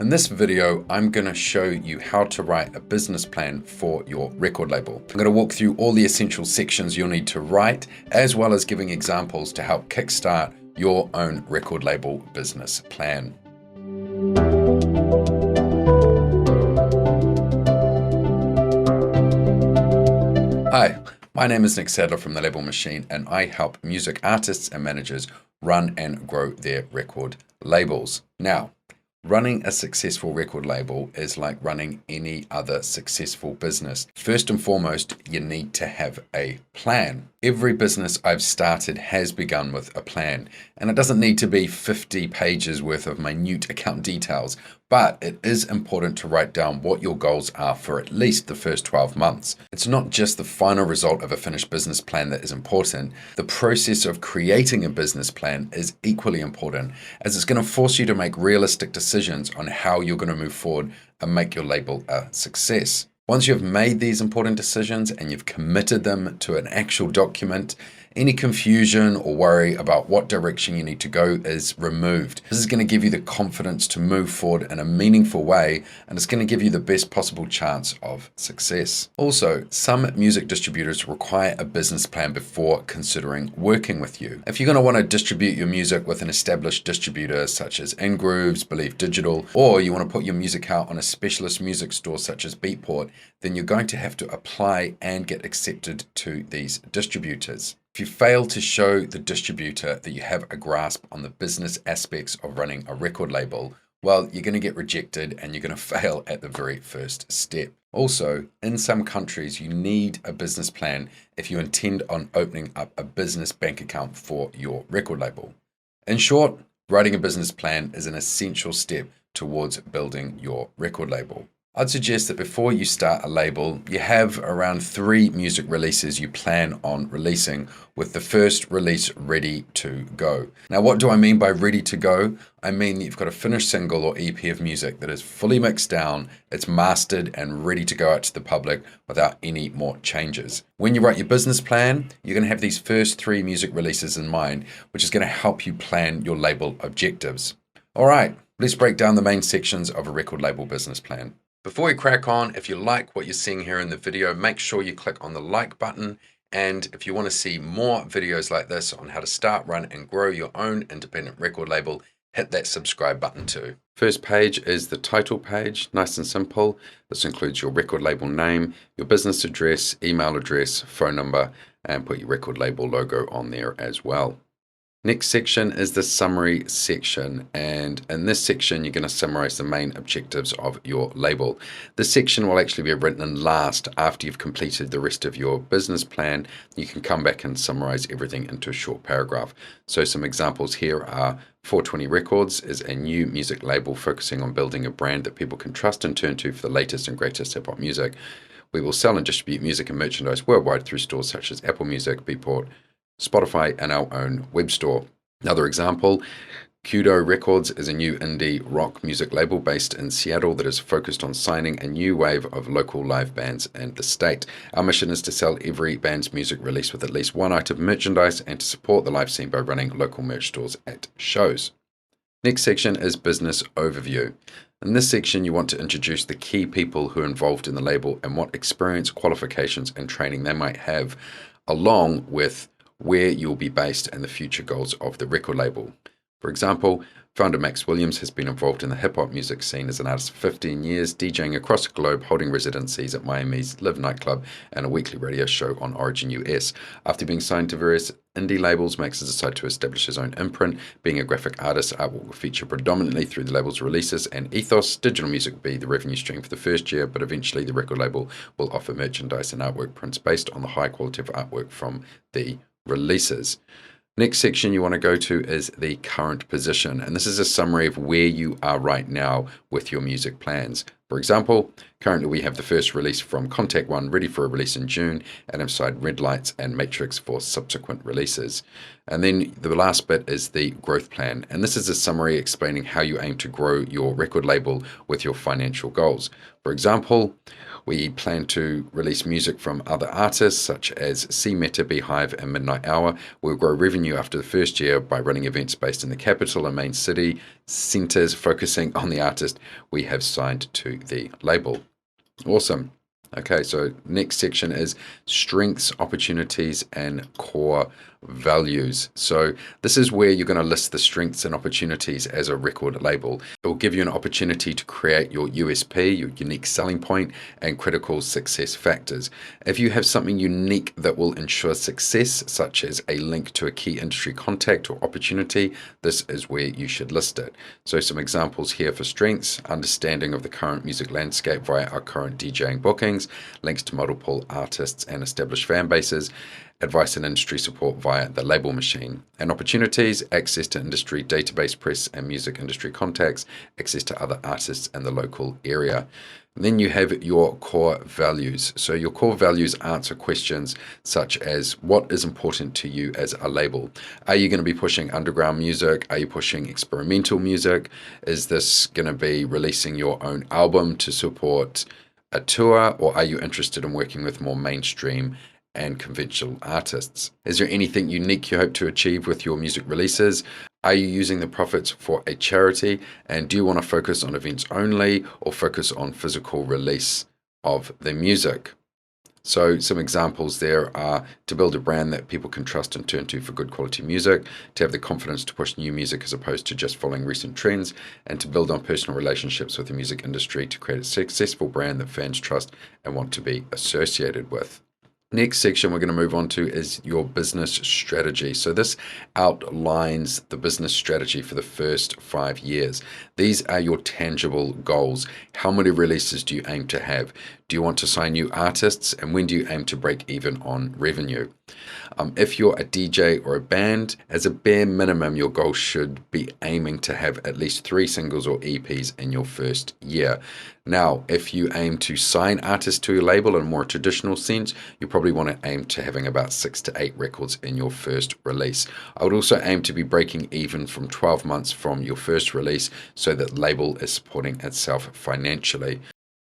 In this video, I'm going to show you how to write a business plan for your record label. I'm going to walk through all the essential sections you'll need to write, as well as giving examples to help kickstart your own record label business plan. Hi, my name is Nick Sadler from The Label Machine, and I help music artists and managers run and grow their record labels. Now, running a successful record label is like running any other successful business. First and foremost, you need to have a plan. Every business I've started has begun with a plan, and it doesn't need to be 50 pages worth of minute account details, but it is important to write down what your goals are for at least the first 12 months. It's not just the final result of a finished business plan that is important. The process of creating a business plan is equally important, as it's going to force you to make realistic decisions on how you're going to move forward and make your label a success. Once you've made these important decisions and you've committed them to an actual document, any confusion or worry about what direction you need to go is removed. This is going to give you the confidence to move forward in a meaningful way, and it's going to give you the best possible chance of success. Also, some music distributors require a business plan before considering working with you. If you're going to want to distribute your music with an established distributor such as Ingrooves, Believe Digital, or you want to put your music out on a specialist music store such as Beatport, then you're going to have to apply and get accepted to these distributors. If you fail to show the distributor that you have a grasp on the business aspects of running a record label, well, you're going to get rejected and you're going to fail at the very first step. Also, in some countries, you need a business plan if you intend on opening up a business bank account for your record label. In short, writing a business plan is an essential step towards building your record label. I'd suggest that before you start a label, you have around 3 music releases you plan on releasing, with the first release ready to go. Now, what do I mean by ready to go? I mean that you've got a finished single or EP of music that is fully mixed down, it's mastered and ready to go out to the public without any more changes. When you write your business plan, you're going to have these first 3 music releases in mind, which is going to help you plan your label objectives. All right, let's break down the main sections of a record label business plan. Before we crack on, if you like what you're seeing here in the video, make sure you click on the like button. And if you want to see more videos like this on how to start, run, and grow your own independent record label, hit that subscribe button too. First page is the title page, nice and simple. This includes your record label name, your business address, email address, phone number, and put your record label logo on there as well. Next section is the summary section, and in this section you're going to summarize the main objectives of your label. This section will actually be written last after you've completed the rest of your business plan. You can come back and summarize everything into a short paragraph. So some examples here are 420 Records is a new music label focusing on building a brand that people can trust and turn to for the latest and greatest hip-hop music. We will sell and distribute music and merchandise worldwide through stores such as Apple Music, Beatport, Spotify, and our own web store. Another example, Kudo Records is a new indie rock music label based in Seattle that is focused on signing a new wave of local live bands in the state. Our mission is to sell every band's music release with at least 1 item of merchandise and to support the live scene by running local merch stores at shows. Next section is business overview. In this section, you want to introduce the key people who are involved in the label and what experience, qualifications, and training they might have, along with where you'll be based and the future goals of the record label. For example, founder Max Williams has been involved in the hip-hop music scene as an artist for 15 years, DJing across the globe, holding residencies at Miami's Live nightclub and a weekly radio show on Origin US. After being signed to various indie labels, Max has decided to establish his own imprint. Being a graphic artist, artwork will feature predominantly through the label's releases and ethos. Digital music will be the revenue stream for the first year, but eventually the record label will offer merchandise and artwork prints based on the high quality of artwork from the releases. Next section you want to go to is the current position, and this is a summary of where you are right now with your music plans. For example, currently we have the first release from Contact One ready for a release in June, and inside red lights and matrix for subsequent releases. And then the last bit is the growth plan. And this is a summary explaining how you aim to grow your record label with your financial goals. For example, we plan to release music from other artists such as C Meta, Beehive, and Midnight Hour. We'll grow revenue after the first year by running events based in the capital and main city centers, focusing on the artist we have signed to the label. Awesome. Okay, so next section is strengths, opportunities, and core values. So this is where you're going to list the strengths and opportunities as a record label. It will give you an opportunity to create your USP, your unique selling point, and critical success factors. If you have something unique that will ensure success, such as a link to a key industry contact or opportunity, this is where you should list it. So some examples here for strengths: understanding of the current music landscape via our current DJing bookings, links to multiple artists and established fan bases, advice and industry support via the label machine. And opportunities: access to industry database, press and music industry contacts, access to other artists in the local area. And then you have your core values. So your core values answer questions such as, what is important to you as a label? Are you going to be pushing underground music? Are you pushing experimental music? Is this going to be releasing your own album to support a tour, or are you interested in working with more mainstream and conventional artists? Is there anything unique you hope to achieve with your music releases? Are you using the profits for a charity? And do you want to focus on events only or focus on physical release of the music? So some examples there are to build a brand that people can trust and turn to for good quality music, to have the confidence to push new music as opposed to just following recent trends, and to build on personal relationships with the music industry to create a successful brand that fans trust and want to be associated with. Next section we're going to move on to is your business strategy. So this outlines the business strategy for the first 5 years. These are your tangible goals. How many releases do you aim to have? Do you want to sign new artists? And when do you aim to break even on revenue? If you're a DJ or a band, as a bare minimum, your goal should be aiming to have at least 3 singles or EPs in your first year. Now, if you aim to sign artists to your label in a more traditional sense, you probably want to aim to having about 6 to 8 records in your first release. I would also aim to be breaking even from 12 months from your first release so that the label is supporting itself financially.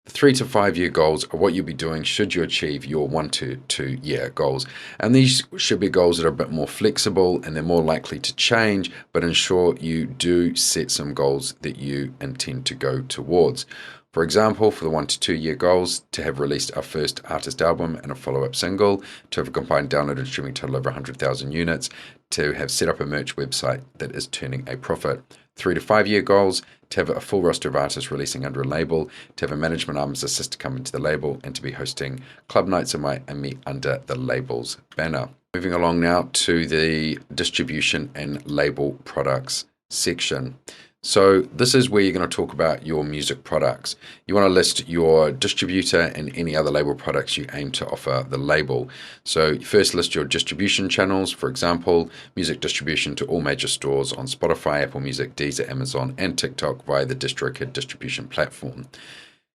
The 3 to 5 year goals are what you'll be doing should you achieve your 1 to 2 year goals. And these should be goals that are a bit more flexible and they're more likely to change, but ensure you do set some goals that you intend to go towards. For example, for the 1 to 2 year goals, to have released our first artist album and a follow-up single, to have a combined download and streaming total over 100,000 units, to have set up a merch website that is turning a profit. 3 to 5 year goals, to have a full roster of artists releasing under a label, to have a management arm as assist to come into the label, and to be hosting club nights in Miami under the label's banner. Moving along now to the distribution and label products section. So this is where you're going to talk about your music products. You want to list your distributor and any other label products you aim to offer the label. So you first list your distribution channels, for example, music distribution to all major stores on Spotify, Apple Music, Deezer, Amazon, and TikTok via the DistroKid distribution platform.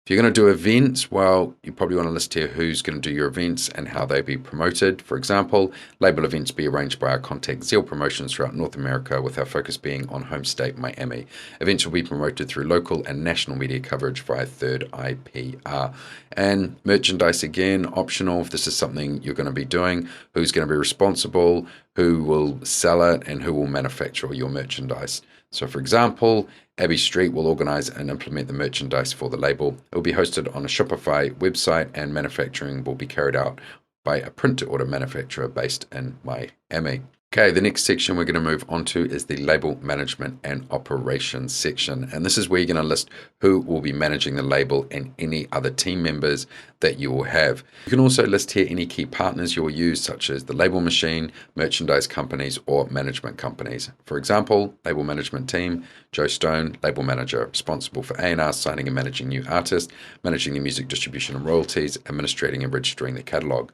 If you're going to do events, well, you probably want to list here who's going to do your events and how they be promoted. For example, label events be arranged by our contact Zeal Promotions throughout North America, with our focus being on home state Miami. Events will be promoted through local and national media coverage via third IPR. And merchandise, again, optional if this is something you're going to be doing. Who's going to be responsible, who will sell it, and who will manufacture your merchandise. So for example, Abbey Street will organize and implement the merchandise for the label. It will be hosted on a Shopify website, and manufacturing will be carried out by a print-to-order manufacturer based in Miami. Okay, the next section we're going to move on to is the label management and operations section. And this is where you're going to list who will be managing the label and any other team members that you will have. You can also list here any key partners you will use, such as the label machine, merchandise companies, or management companies. For example, label management team, Joe Stone, label manager, responsible for A&R, signing and managing new artists, managing the music distribution and royalties, administrating and registering the catalog.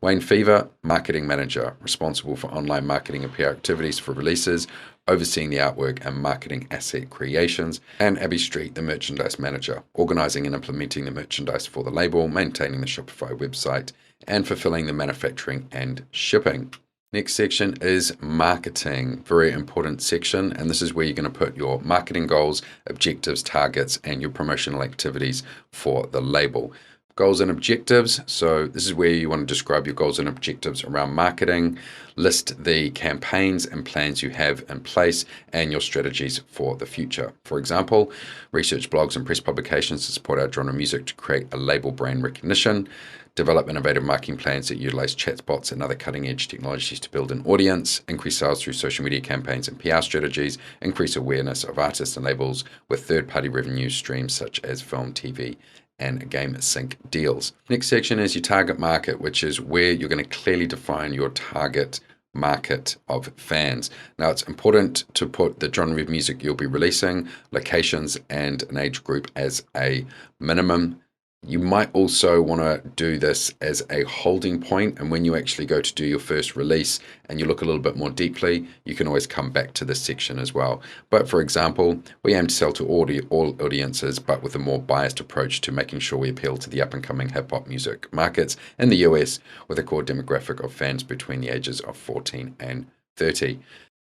Wayne Fever, marketing manager, responsible for online marketing marketing and PR activities for releases, overseeing the artwork and marketing asset creations, and Abby Street, the merchandise manager, organizing and implementing the merchandise for the label, maintaining the Shopify website, and fulfilling the manufacturing and shipping. Next section is marketing, very important section, and this is where you're going to put your marketing goals, objectives, targets, and your promotional activities for the label. Goals and objectives. So this is where you want to describe your goals and objectives around marketing, list the campaigns and plans you have in place, and your strategies for the future. For example, research blogs and press publications to support our genre music to create a label brand recognition, develop innovative marketing plans that utilize chatbots and other cutting-edge technologies to build an audience, increase sales through social media campaigns and PR strategies, increase awareness of artists and labels with third-party revenue streams such as film, TV, and game sync deals. Next section is your target market, which is where you're going to clearly define your target market of fans. Now, it's important to put the genre of music you'll be releasing, locations, and an age group as a minimum. You might also want to do this as a holding point, and when you actually go to do your first release and you look a little bit more deeply, you can always come back to this section as well. But for example, we aim to sell to all audiences, but with a more biased approach to making sure we appeal to the up-and-coming hip-hop music markets in the US with a core demographic of fans between the ages of 14 and 30.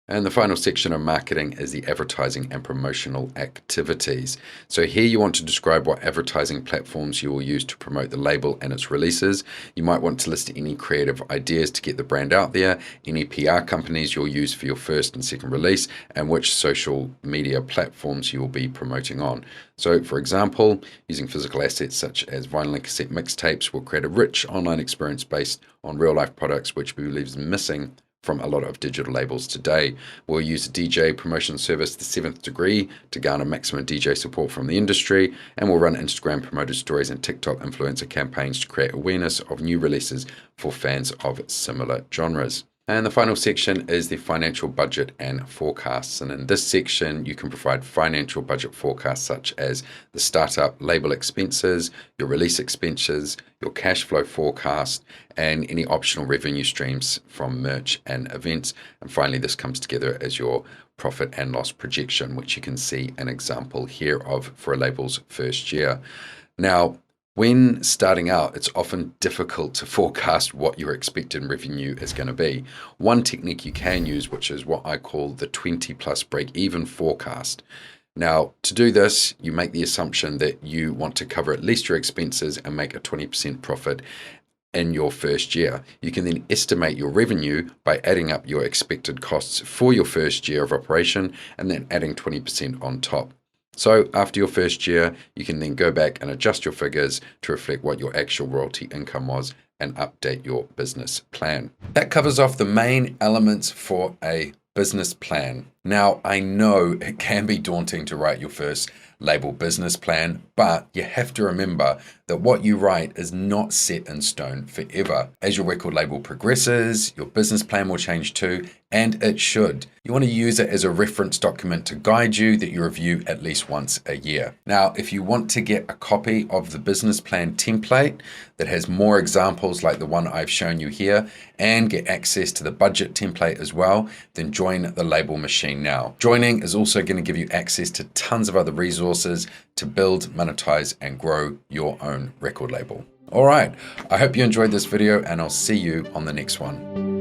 And the final section of marketing is the advertising and promotional activities. So here you want to describe what advertising platforms you will use to promote the label and its releases. You might want to list any creative ideas to get the brand out there, any PR companies you'll use for your first and second release, and which social media platforms you will be promoting on. So for example, using physical assets such as vinyl and cassette mixtapes will create a rich online experience based on real life products, which we believe is missing from a lot of digital labels today. We'll use a DJ promotion service, The Seventh Degree, to garner maximum DJ support from the industry, and we'll run Instagram promoted stories and TikTok influencer campaigns to create awareness of new releases for fans of similar genres. And the final section is the financial budget and forecasts. And in this section, you can provide financial budget forecasts such as the startup label expenses, your release expenses, your cash flow forecast, and any optional revenue streams from merch and events. And finally, this comes together as your profit and loss projection, which you can see an example here of for a label's first year. Now, when starting out, it's often difficult to forecast what your expected revenue is going to be. One technique you can use, which is what I call the 20 plus break-even forecast. Now, to do this, you make the assumption that you want to cover at least your expenses and make a 20% profit in your first year. You can then estimate your revenue by adding up your expected costs for your first year of operation and then adding 20% on top. So after your first year, you can then go back and adjust your figures to reflect what your actual royalty income was and update your business plan. That covers off the main elements for a business plan. Now, I know it can be daunting to write your first label business plan, but you have to remember that what you write is not set in stone forever. As your record label progresses, your business plan will change too, and it should. You want to use it as a reference document to guide you that you review at least once a year. Now, if you want to get a copy of the business plan template that has more examples like the one I've shown you here and get access to the budget template as well, then join the Label Machine now. Joining is also going to give you access to tons of other resources to build, monetize, and grow your own record label. All right, I hope you enjoyed this video and I'll see you on the next one.